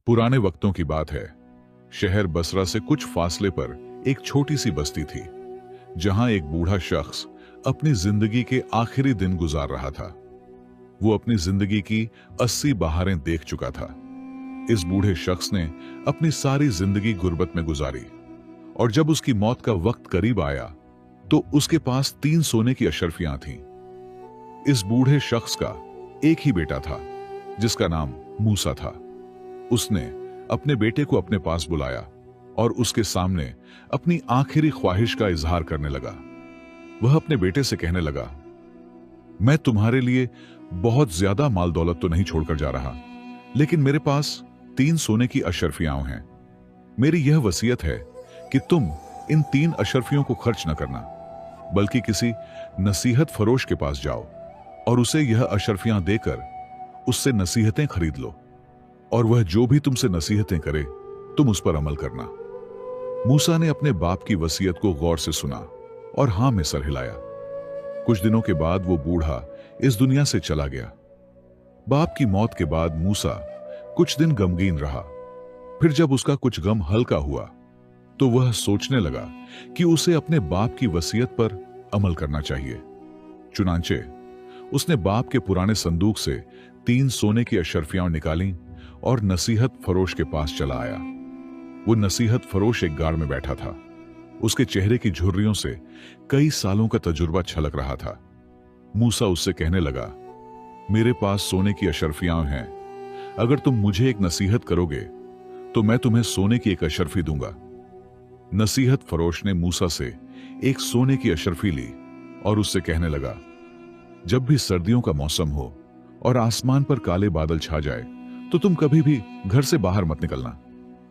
पुराने वक्तों की बात है। शहर बसरा से कुछ फासले पर एक छोटी सी बस्ती थी, जहां एक बूढ़ा शख्स अपनी जिंदगी के आखिरी दिन गुजार रहा था। वो अपनी जिंदगी की 80 बहारें देख चुका था। इस बूढ़े शख्स ने अपनी सारी जिंदगी गुर्बत में गुजारी, और जब उसकी मौत का वक्त करीब आया तो उसके पास 3 सोने की अशर्फियां थीं। इस बूढ़े शख्स का एक ही बेटा था, जिसका नाम मूसा था। उसने अपने बेटे को अपने पास बुलाया और उसके सामने अपनी आखिरी ख्वाहिश का इजहार करने लगा। वह अपने बेटे से कहने लगा, मैं तुम्हारे लिए बहुत ज्यादा माल दौलत तो नहीं छोड़कर जा रहा, लेकिन मेरे पास 3 सोने की अशर्फियां हैं। मेरी यह वसीयत है कि तुम इन 3 अशर्फियों को खर्च न करना, बल्कि किसी नसीहत फरोश के पास जाओ और उसे यह अशर्फियां देकर उससे नसीहतें खरीद लो, और वह जो भी तुमसे नसीहतें करे तुम उस पर अमल करना। मूसा ने अपने बाप की वसीयत को गौर से सुना और हां में सर हिलाया। कुछ दिनों के बाद वो बूढ़ा इस दुनिया से चला गया। बाप की मौत के बाद मूसा कुछ दिन गमगीन रहा। फिर जब उसका कुछ गम हल्का हुआ तो वह सोचने लगा कि उसे अपने बाप की वसीयत पर अमल करना चाहिए। चुनांचे उसने बाप के पुराने संदूक से 3 सोने की अशर्फियां निकाली और नसीहत फरोश के पास चला आया। वो नसीहत फरोश एक गाड़ में बैठा था। उसके चेहरे की झुर्रियों से कई सालों का तजुर्बा छलक रहा था। मूसा उससे कहने लगा, मेरे पास सोने की अशर्फियां हैं। अगर तुम मुझे एक नसीहत करोगे तो मैं तुम्हें सोने की एक अशर्फी दूंगा। नसीहत फरोश ने मूसा से एक सोने की अशर्फी ली और उससे कहने लगा, जब भी सर्दियों का मौसम हो और आसमान पर काले बादल छा जाए तो तुम कभी भी घर से बाहर मत निकलना,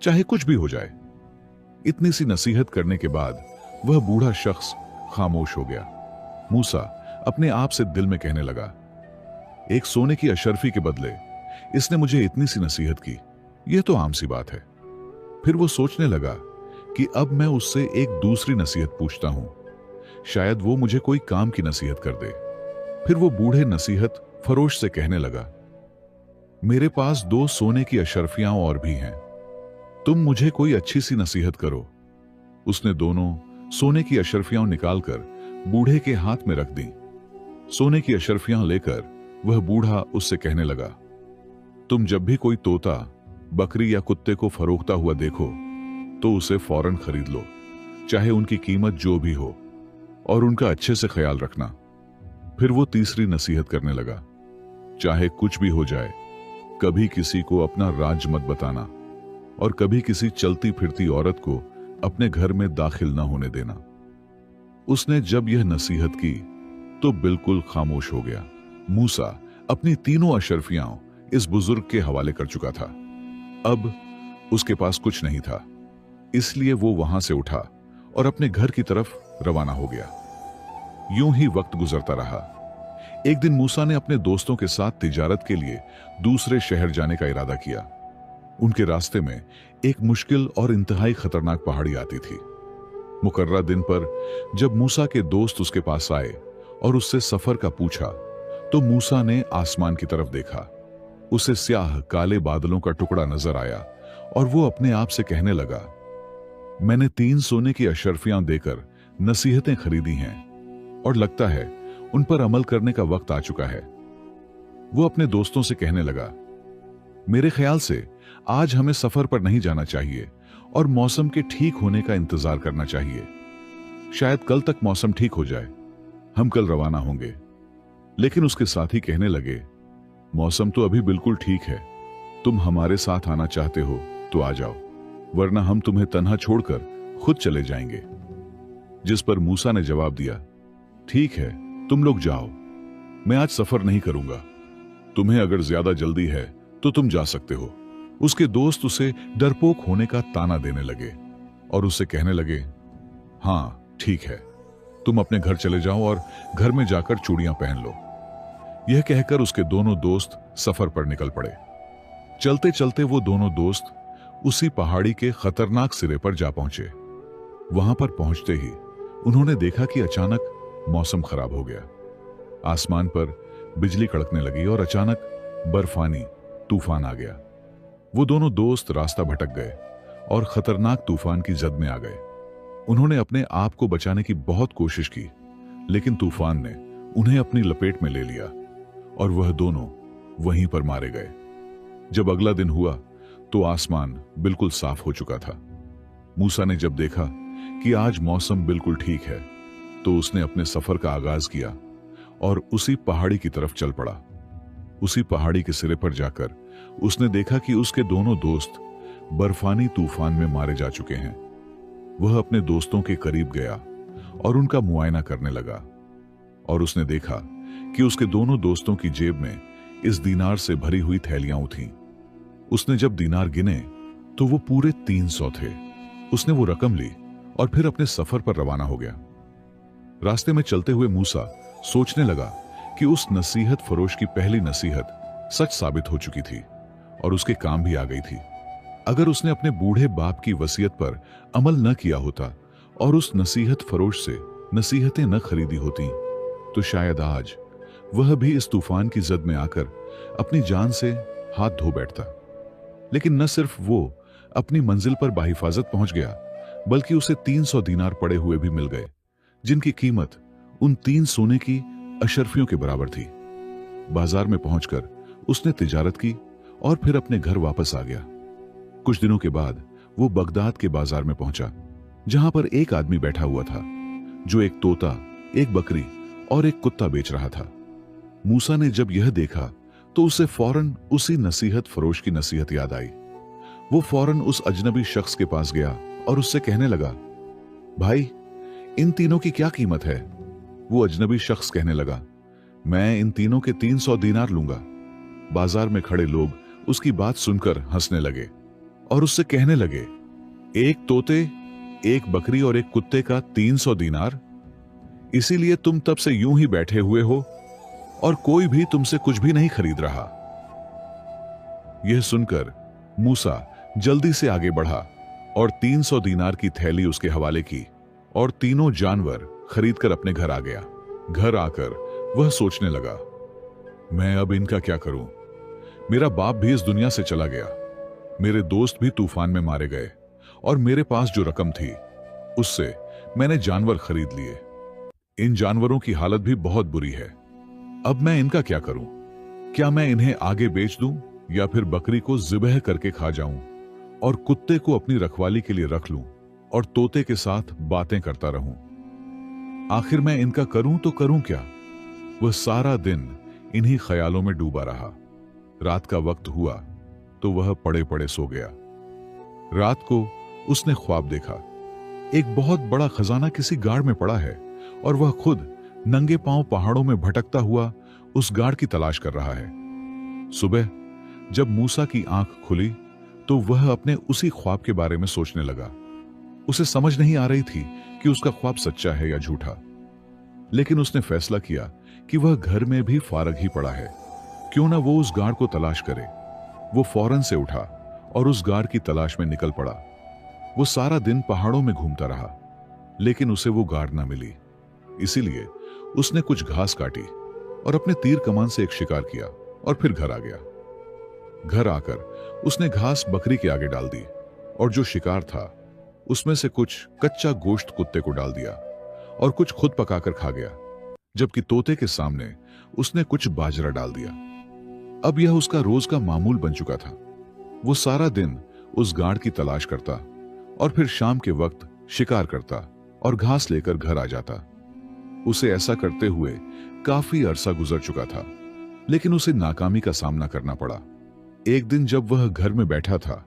चाहे कुछ भी हो जाए। इतनी सी नसीहत करने के बाद वह बूढ़ा शख्स खामोश हो गया। मूसा अपने आप से दिल में कहने लगा, एक सोने की अशर्फी के बदले इसने मुझे इतनी सी नसीहत की, यह तो आम सी बात है। फिर वो सोचने लगा कि अब मैं उससे एक दूसरी नसीहत पूछता हूं, शायद वो मुझे कोई काम की नसीहत कर दे। फिर वो बूढ़े नसीहत फरोश से कहने लगा, मेरे पास 2 सोने की अशर्फियां और भी हैं, तुम मुझे कोई अच्छी सी नसीहत करो। उसने दोनों सोने की अशर्फियां निकालकर बूढ़े के हाथ में रख दी। सोने की अशर्फियां लेकर वह बूढ़ा उससे कहने लगा, तुम जब भी कोई तोता, बकरी या कुत्ते को फरोख्ता हुआ देखो तो उसे फौरन खरीद लो, चाहे उनकी कीमत जो भी हो, और उनका अच्छे से ख्याल रखना। फिर वो तीसरी नसीहत करने लगा, चाहे कुछ भी हो जाए, कभी किसी को अपना राज मत बताना, और कभी किसी चलती फिरती औरत को अपने घर में दाखिल न होने देना। उसने जब यह नसीहत की तो बिल्कुल खामोश हो गया। मूसा अपनी तीनों अशर्फियां इस बुजुर्ग के हवाले कर चुका था। अब उसके पास कुछ नहीं था, इसलिए वो वहां से उठा और अपने घर की तरफ रवाना हो गया। यूं ही वक्त गुजरता रहा। एक दिन मूसा ने अपने दोस्तों के साथ तिजारत के लिए दूसरे शहर जाने का इरादा किया। उनके रास्ते में एक मुश्किल और इंतहाई खतरनाक पहाड़ी आती थी। मुकर्रर दिन पर जब मूसा के दोस्त उसके पास आए और उससे सफर का पूछा तो मूसा ने आसमान की तरफ देखा। उसे स्याह काले बादलों का टुकड़ा नजर आया और वो अपने आप से कहने लगा, मैंने 3 सोने की अशर्फियां देकर नसीहतें खरीदी हैं और लगता है उन पर अमल करने का वक्त आ चुका है। वो अपने दोस्तों से कहने लगा, मेरे ख्याल से आज हमें सफर पर नहीं जाना चाहिए और मौसम के ठीक होने का इंतजार करना चाहिए। शायद कल तक मौसम ठीक हो जाए, हम कल रवाना होंगे। लेकिन उसके साथ ही कहने लगे, मौसम तो अभी बिल्कुल ठीक है, तुम हमारे साथ आना चाहते हो तो आ जाओ, वरना हम तुम्हें तन्हा छोड़कर खुद चले जाएंगे। जिस पर मूसा ने जवाब दिया, ठीक है, तुम लोग जाओ, मैं आज सफर नहीं करूंगा। तुम्हें अगर ज्यादा जल्दी है तो तुम जा सकते हो। उसके दोस्त उसे डरपोक होने का ताना देने लगे और उससे कहने लगे, हाँ ठीक है, तुम अपने घर चले जाओ और घर में जाकर चूड़ियां पहन लो। यह कहकर उसके दोनों दोस्त सफर पर निकल पड़े। चलते चलते वो दोनों दोस्त उसी पहाड़ी के खतरनाक सिरे पर जा पहुंचे। वहां पर पहुंचते ही उन्होंने देखा कि अचानक मौसम खराब हो गया। आसमान पर बिजली कड़कने लगी और अचानक बर्फानी तूफान आ गया। वो दोनों दोस्त रास्ता भटक गए और खतरनाक तूफान की जद में आ गए। उन्होंने अपने आप को बचाने की बहुत कोशिश की, लेकिन तूफान ने उन्हें अपनी लपेट में ले लिया और वह दोनों वहीं पर मारे गए। जब अगला दिन हुआ तो आसमान बिल्कुल साफ हो चुका था। मूसा ने जब देखा कि आज मौसम बिल्कुल ठीक है, तो उसने अपने सफर का आगाज किया और उसी पहाड़ी की तरफ चल पड़ा। उसी पहाड़ी के सिरे पर जाकर उसने देखा कि उसके दोनों दोस्त बर्फानी तूफान में मारे जा चुके हैं। वह अपने दोस्तों के करीब गया और उनका मुआयना करने लगा और उसने देखा कि उसके दोनों दोस्तों की जेब में इस दीनार से भरी हुई थैलियां थीं। उसने जब दीनार गिने तो वो पूरे 300 थे। उसने वो रकम ली और फिर अपने सफर पर रवाना हो गया। रास्ते में चलते हुए मूसा सोचने लगा कि उस नसीहत फरोश की पहली नसीहत सच साबित हो चुकी थी और उसके काम भी आ गई थी। अगर उसने अपने बूढ़े बाप की वसीयत पर अमल न किया होता और उस नसीहत फरोश से नसीहतें न खरीदी होती, तो शायद आज वह भी इस तूफान की जद में आकर अपनी जान से हाथ धो बैठता। लेकिन न सिर्फ वो अपनी मंजिल पर बाहिफाजत पहुंच गया, बल्कि उसे 300 दीनार पड़े हुए भी मिल गए, जिनकी कीमत उन 3 सोने की अशरफियों के बराबर थी। बाजार में पहुंचकर उसने तिजारत की और फिर अपने घर वापस आ गया। कुछ दिनों के बाद वो बगदाद के बाजार में पहुंचा, जहां पर एक आदमी बैठा हुआ था जो एक तोता, एक बकरी और एक कुत्ता बेच रहा था। मूसा ने जब यह देखा तो उसे फौरन उसी नसीहत फरोश की नसीहत याद आई। वो फौरन उस अजनबी शख्स के पास गया और उससे कहने लगा, भाई, इन तीनों की क्या कीमत है? वो अजनबी शख्स कहने लगा, मैं इन तीनों के 300 दीनार लूंगा। बाजार में खड़े लोग उसकी बात सुनकर हंसने लगे और उससे कहने लगे, एक तोते, एक बकरी और एक कुत्ते का 300 दीनार? इसीलिए तुम तब से यूं ही बैठे हुए हो और कोई भी तुमसे कुछ भी नहीं खरीद रहा। यह सुनकर मूसा जल्दी से आगे बढ़ा और 300 दीनार की थैली उसके हवाले की और तीनों जानवर खरीदकर अपने घर आ गया। घर आकर वह सोचने लगा, मैं अब इनका क्या करूं? मेरा बाप भी इस दुनिया से चला गया, मेरे दोस्त भी तूफान में मारे गए और मेरे पास जो रकम थी उससे मैंने जानवर खरीद लिए। इन जानवरों की हालत भी बहुत बुरी है। अब मैं इनका क्या करूं? क्या मैं इन्हें आगे बेच दूं या फिर बकरी को ज़िबह करके खा जाऊं और कुत्ते को अपनी रखवाली के लिए रख लूं और तोते के साथ बातें करता रहूं? आखिर मैं इनका करूं तो करूं क्या? वह सारा दिन इन्हीं ख्यालों में डूबा रहा। रात का वक्त हुआ तो वह पड़े पड़े सो गया। रात को उसने ख्वाब देखा, एक बहुत बड़ा खजाना किसी गाड़ में पड़ा है और वह खुद नंगे पांव पहाड़ों में भटकता हुआ उस गाड़ की तलाश कर रहा है। सुबह जब मूसा की आंख खुली तो वह अपने उसी ख्वाब के बारे में सोचने लगा। उसे समझ नहीं आ रही थी कि उसका ख्वाब सच्चा है या झूठा, लेकिन उसने फैसला किया कि वह घर में भी फारग ही पड़ा है, क्यों ना वो उस गाड़ को तलाश करे। वो फौरन से उठा और उस गाड़ की तलाश में निकल पड़ा। वो सारा दिन पहाड़ों में घूमता रहा, लेकिन उसे वो गाड़ ना मिली। इसीलिए उसने कुछ घास काटी और अपने तीर कमान से एक शिकार किया और फिर घर आ गया। घर आकर उसने घास बकरी के आगे डाल दी और जो शिकार था उसमें से कुछ कच्चा गोश्त कुत्ते को डाल दिया और कुछ खुद पकाकर खा गया, जबकि तोते के सामने उसने कुछ बाजरा डाल दिया। अब यह उसका रोज का मामूल बन चुका था। वो सारा दिन उस गाड़ की तलाश करता और फिर शाम के वक्त शिकार करता और घास लेकर घर आ जाता। उसे ऐसा करते हुए काफी अरसा गुजर चुका था, लेकिन उसे नाकामी का सामना करना पड़ा। एक दिन जब वह घर में बैठा था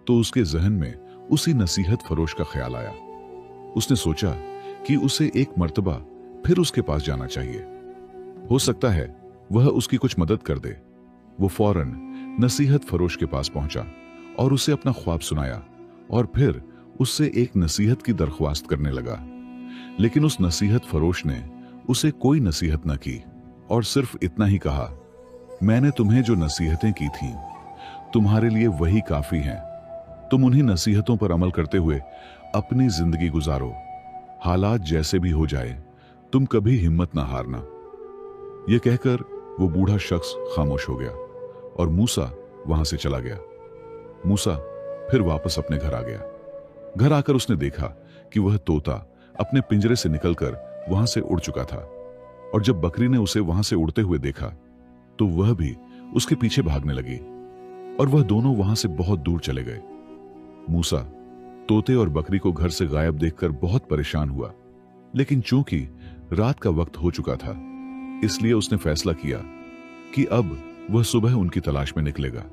तो उसके जहन में उसी नसीहत फरोश का ख्याल आया। उसने सोचा कि उसे एक मर्तबा फिर उसके पास जाना चाहिए, हो सकता है वह उसकी कुछ मदद कर दे। वो फौरन नसीहत फरोश के पास पहुंचा और उसे अपना ख्वाब सुनाया और फिर उससे एक नसीहत की दरख्वास्त करने लगा। लेकिन उस नसीहत फरोश ने उसे कोई नसीहत न की और सिर्फ इतना ही कहा, मैंने तुम्हें जो नसीहतें की थीं, तुम्हारे लिए वही काफी हैं। तुम उन्हीं नसीहतों पर अमल करते हुए अपनी जिंदगी गुजारो। हालात जैसे भी हो जाए, तुम कभी हिम्मत ना हारना। यह कहकर वो बूढ़ा शख्स खामोश हो गया और मूसा वहां से चला गया। मूसा फिर वापस अपने घर आ गया। घर आकर उसने देखा कि वह तोता अपने पिंजरे से निकलकर वहां से उड़ चुका था, और जब बकरी ने उसे वहां से उड़ते हुए देखा तो वह भी उसके पीछे भागने लगी और वह दोनों वहां से बहुत दूर चले गए। मूसा तोते और बकरी को घर से गायब देखकर बहुत परेशान हुआ, लेकिन चूंकि रात का वक्त हो चुका था इसलिए उसने फैसला किया कि अब वह सुबह उनकी तलाश में निकलेगा।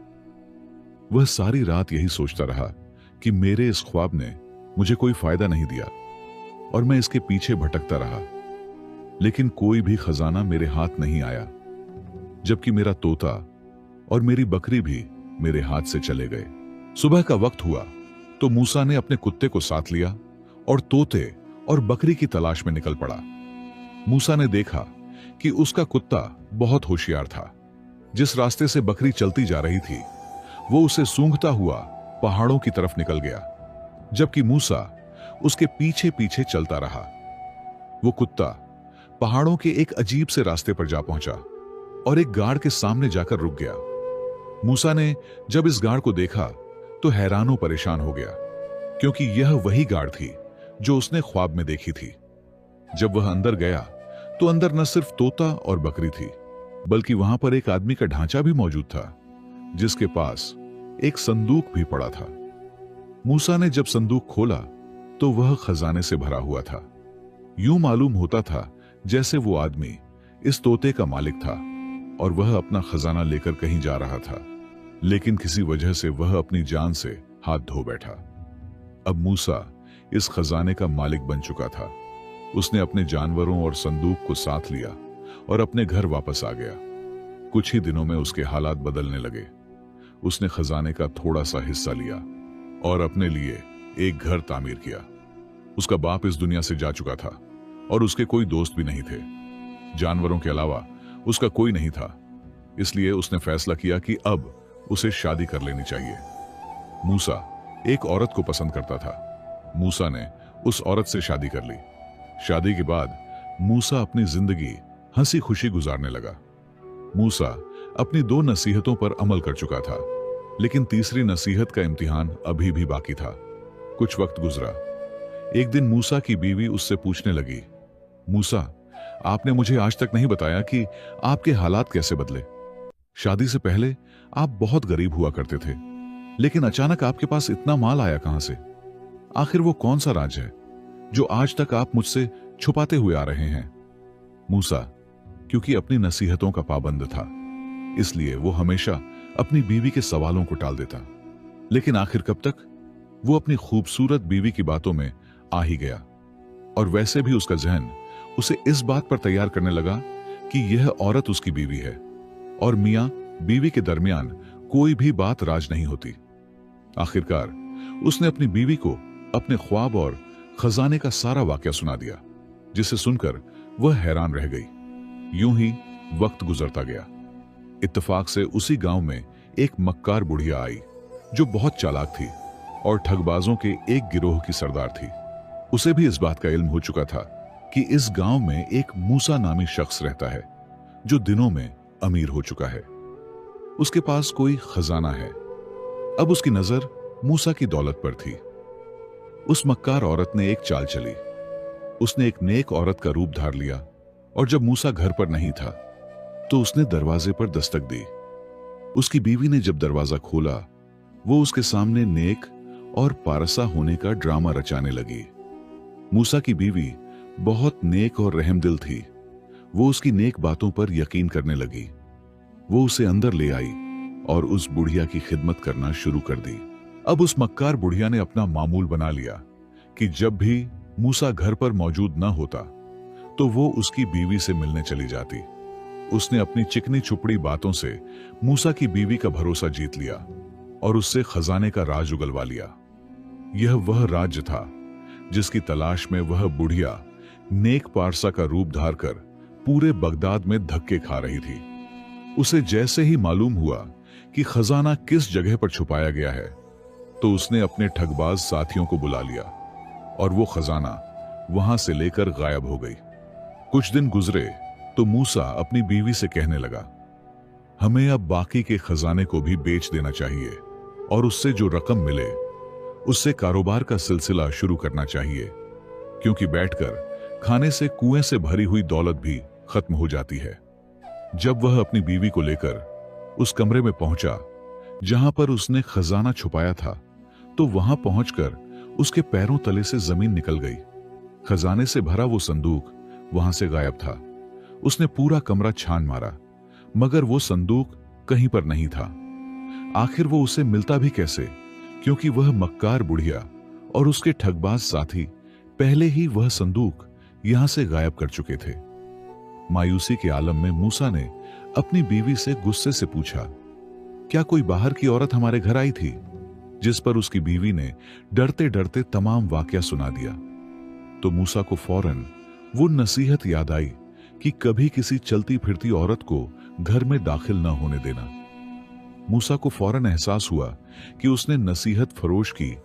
वह सारी रात यही सोचता रहा कि मेरे इस ख्वाब ने मुझे कोई फायदा नहीं दिया और मैं इसके पीछे भटकता रहा, लेकिन कोई भी खजाना मेरे हाथ नहीं आया, जबकि मेरा तोता और मेरी बकरी भी मेरे हाथ से चले गए। सुबह का वक्त हुआ तो मूसा ने अपने कुत्ते को साथ लिया और तोते और बकरी की तलाश में निकल पड़ा। मूसा ने देखा कि उसका कुत्ता बहुत होशियार था। जिस रास्ते से बकरी चलती जा रही थी वो उसे सूंघता हुआ पहाड़ों की तरफ निकल गया, जबकि मूसा उसके पीछे पीछे चलता रहा। वो कुत्ता पहाड़ों के एक अजीब से रास्ते पर जा पहुंचा और एक गाड़ के सामने जाकर रुक गया। मूसा ने जब इस गाड़ को देखा तो हैरानो परेशान हो गया, क्योंकि यह वही गाड़ थी जो उसने ख्वाब में देखी थी। जब वह अंदर गया तो अंदर न सिर्फ तोता और बकरी थी, बल्कि वहां पर एक आदमी का ढांचा भी मौजूद था, जिसके पास एक संदूक भी पड़ा था। मूसा ने जब संदूक खोला तो वह खजाने से भरा हुआ था। यूं मालूम होता था जैसे वो आदमी इस तोते का मालिक था और वह अपना खजाना लेकर कहीं जा रहा था, लेकिन किसी वजह से वह अपनी जान से हाथ धो बैठा। अब मूसा इस खजाने का मालिक बन चुका था। उसने अपने जानवरों और संदूक को साथ लिया और अपने घर वापस आ गया। कुछ ही दिनों में उसके हालात बदलने लगे। उसने खजाने का थोड़ा सा हिस्सा लिया और अपने लिए एक घर तामीर किया। उसका बाप इस दुनिया से जा चुका था और उसके कोई दोस्त भी नहीं थे। जानवरों के अलावा उसका कोई नहीं था, इसलिए उसने फैसला किया कि अब उसे शादी कर लेनी चाहिए। मूसा एक औरत को पसंद करता था। मूसा ने उस औरत से शादी कर ली। शादी के बाद मूसा अपनी जिंदगी हंसी खुशी गुजारने लगा। मूसा अपनी 2 नसीहतों पर अमल कर चुका था, लेकिन तीसरी नसीहत का इम्तिहान अभी भी बाकी था। कुछ वक्त गुजरा। एक दिन मूसा की बीवी उससे पूछने लगी, मूसा, आपने मुझे आज तक नहीं बताया कि आपके हालात कैसे बदले। शादी से पहले आप बहुत गरीब हुआ करते थे, लेकिन अचानक आपके पास इतना माल आया कहां से? आखिर वो कौन सा राज है जो आज तक आप मुझसे छुपाते हुए आ रहे हैं? मूसा क्योंकि अपनी नसीहतों का पाबंद था, इसलिए वो हमेशा अपनी बीवी के सवालों को टाल देता, लेकिन आखिर कब तक? वो अपनी खूबसूरत बीवी की बातों में आ ही गया, और वैसे भी उसका जहन उसे इस बात पर तैयार करने लगा कि यह औरत उसकी बीवी है और मियां बीवी के दरमियान कोई भी बात राज नहीं होती। आखिरकार उसने अपनी बीवी को अपने ख्वाब और खजाने का सारा वाकया सुना दिया, जिसे सुनकर वह हैरान रह गई। यूं ही वक्त गुजरता गया। इत्तेफाक से उसी गांव में एक मक्कार बुढ़िया आई जो बहुत चालाक थी और ठगबाजों के एक गिरोह की सरदार थी। उसे भी इस बात का इल्म हो चुका था कि इस गांव में एक मूसा नामी शख्स रहता है जो दिनों में अमीर हो चुका है। उसके पास कोई खजाना है। अब उसकी नजर मूसा की दौलत पर थी। उस मक्कार औरत ने एक चाल चली। उसने एक नेक औरत का रूप धार लिया और जब मूसा घर पर नहीं था तो उसने दरवाजे पर दस्तक दी। उसकी बीवी ने जब दरवाजा खोला, वो उसके सामने नेक और पारसा होने का ड्रामा रचाने लगी। मूसा की बीवी बहुत नेक और रहमदिल थी। वो उसकी नेक बातों पर यकीन करने लगी। वो उसे अंदर ले आई और उस बुढ़िया की खिदमत करना शुरू कर दी। अब उस मक्कार बुढ़िया ने अपना मामूल बना लिया कि जब भी मूसा घर पर मौजूद न होता तो वो उसकी बीवी से मिलने चली जाती। उसने अपनी चिकनी छुपड़ी बातों से मूसा की बीवी का भरोसा जीत लिया और उससे खजाने का राज उगलवा लिया। यह वह राज्य था जिसकी तलाश में वह बुढ़िया नेक पारसा का रूप धार कर पूरे बगदाद में धक्के खा रही थी। उसे जैसे ही मालूम हुआ कि खजाना किस जगह पर छुपाया गया है तो उसने अपने ठगबाज साथियों को बुला लिया और वो खजाना वहां से लेकर गायब हो गई। कुछ दिन गुजरे तो मूसा अपनी बीवी से कहने लगा, हमें अब बाकी के खजाने को भी बेच देना चाहिए और उससे जो रकम मिले उससे कारोबार का सिलसिला शुरू करना चाहिए, क्योंकि बैठकर खाने से कुएं से भरी हुई दौलत भी खत्म हो जाती है। जब वह अपनी बीवी को लेकर उस कमरे में पहुंचा जहां पर उसने खजाना छुपाया था, तो वहां पहुंचकर उसके पैरों तले से जमीन निकल गई। खजाने से भरा वो संदूक वहां से गायब था। उसने पूरा कमरा छान मारा, मगर वो संदूक कहीं पर नहीं था। आखिर वो उसे मिलता भी कैसे, क्योंकि वह मक्कार बुढ़िया और उसके ठगबाज साथी पहले ही वह संदूक यहां से गायब कर चुके थे। मायूसी के आलम में मूसा ने अपनी बीवी से गुस्से से पूछा, क्या कोई बाहर की औरत हमारे घर आई थी? जिस पर उसकी बीवी ने डरते डरते तमाम वाकया सुना दिया। तो मूसा को फौरन वो नसीहत याद आई कि कभी किसी चलती फिरती औरत को घर में दाखिल न होने देना। मूसा को फौरन एहसास हुआ कि उसने नसीहत फरोश की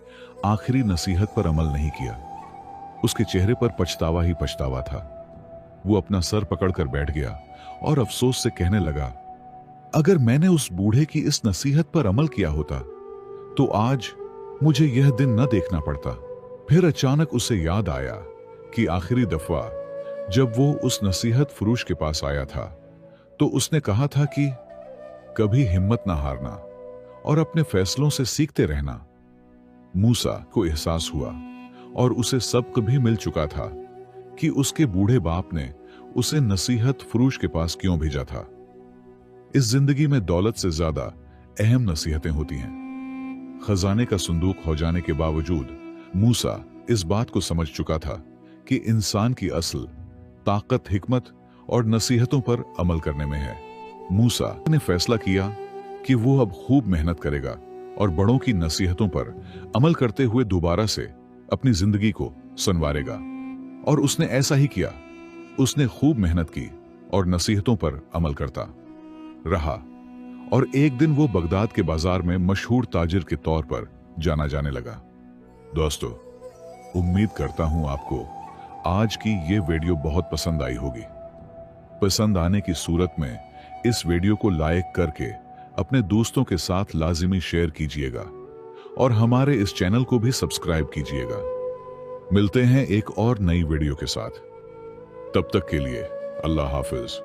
आखिरी नसीहत पर अमल नहीं किया। उसके चेहरे पर पछतावा ही पछतावा था। वो अपना सर पकड़कर बैठ गया और अफसोस से कहने लगा, अगर मैंने उस बूढ़े की इस नसीहत पर अमल किया होता तो आज मुझे यह दिन न देखना पड़ता। फिर अचानक उसे याद आया कि आखिरी दफा जब वो उस नसीहत फरोश के पास आया था तो उसने कहा था कि कभी हिम्मत ना हारना और अपने फैसलों से सीखते रहना। मूसा को एहसास हुआ और उसे सबक भी मिल चुका था कि उसके बूढ़े बाप ने उसे नसीहत फरोश के पास क्यों भेजा था। इस जिंदगी में दौलत से ज्यादा अहम नसीहतें होती हैं। खजाने का संदूक हो जाने के बावजूद मूसा इस बात को समझ चुका था कि इंसान की असल ताकत हिकमत और नसीहतों पर अमल करने में है। मूसा ने फैसला किया कि वो अब खूब मेहनत करेगा और बड़ों की नसीहतों पर अमल करते हुए दोबारा से अपनी जिंदगी को संवारेगा। और उसने ऐसा ही किया। उसने खूब मेहनत की और नसीहतों पर अमल करता रहा और एक दिन वो बगदाद के बाजार में मशहूर ताजिर के तौर पर जाना जाने लगा। दोस्तों, उम्मीद करता हूं आपको आज की ये वीडियो बहुत पसंद आई होगी। पसंद आने की सूरत में इस वीडियो को लाइक करके अपने दोस्तों के साथ लाजिमी शेयर कीजिएगा और हमारे इस चैनल को भी सब्सक्राइब कीजिएगा। मिलते हैं एक और नई वीडियो के साथ। तब तक के लिए अल्लाह हाफिज।